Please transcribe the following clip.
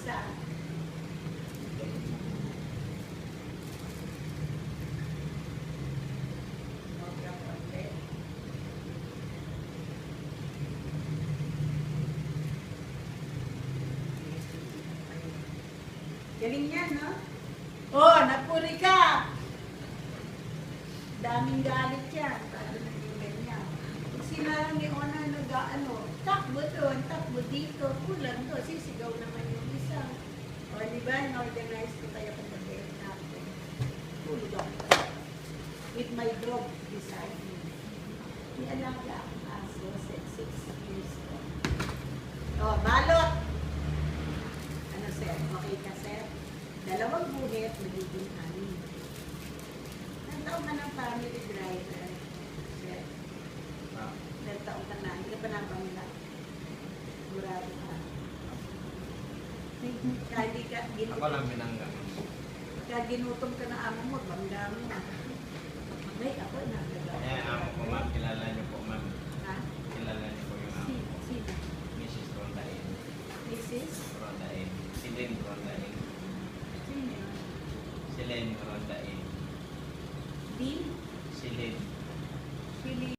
isa. Galing yan, no? Oh, napuri ka! Daming galit yan. Paano naging ganyan? Pag sila ni Ona takbo doon, takbo dito, kulang doon, sisigaw naman yung isa. O, di ba? Na-organize ko kayo pagkabit natin. Tulog ako. With my dog beside me. May alaga ang aso, 6 years old. O, balot! Ano, sir? Okay ka, sir? 2 buhit, magiging 6. Ilang taon ka ng family driver? Sir? Ilang taon ka na? Hindi ka pa napamila? Murado ka. Kaya ka, Ako lang binangga. kaya ginutom ka na amo mo, bangga mo. May ako na. Eh, amo ko ma'am, kilala niyo po ma'am. Ha? Kilala niyo po yung amo. Sino? Mrs. Rondain. Mrs.? Rondain. Silene Rondain. Sino yun? Silene Rondain. Dean? Silene.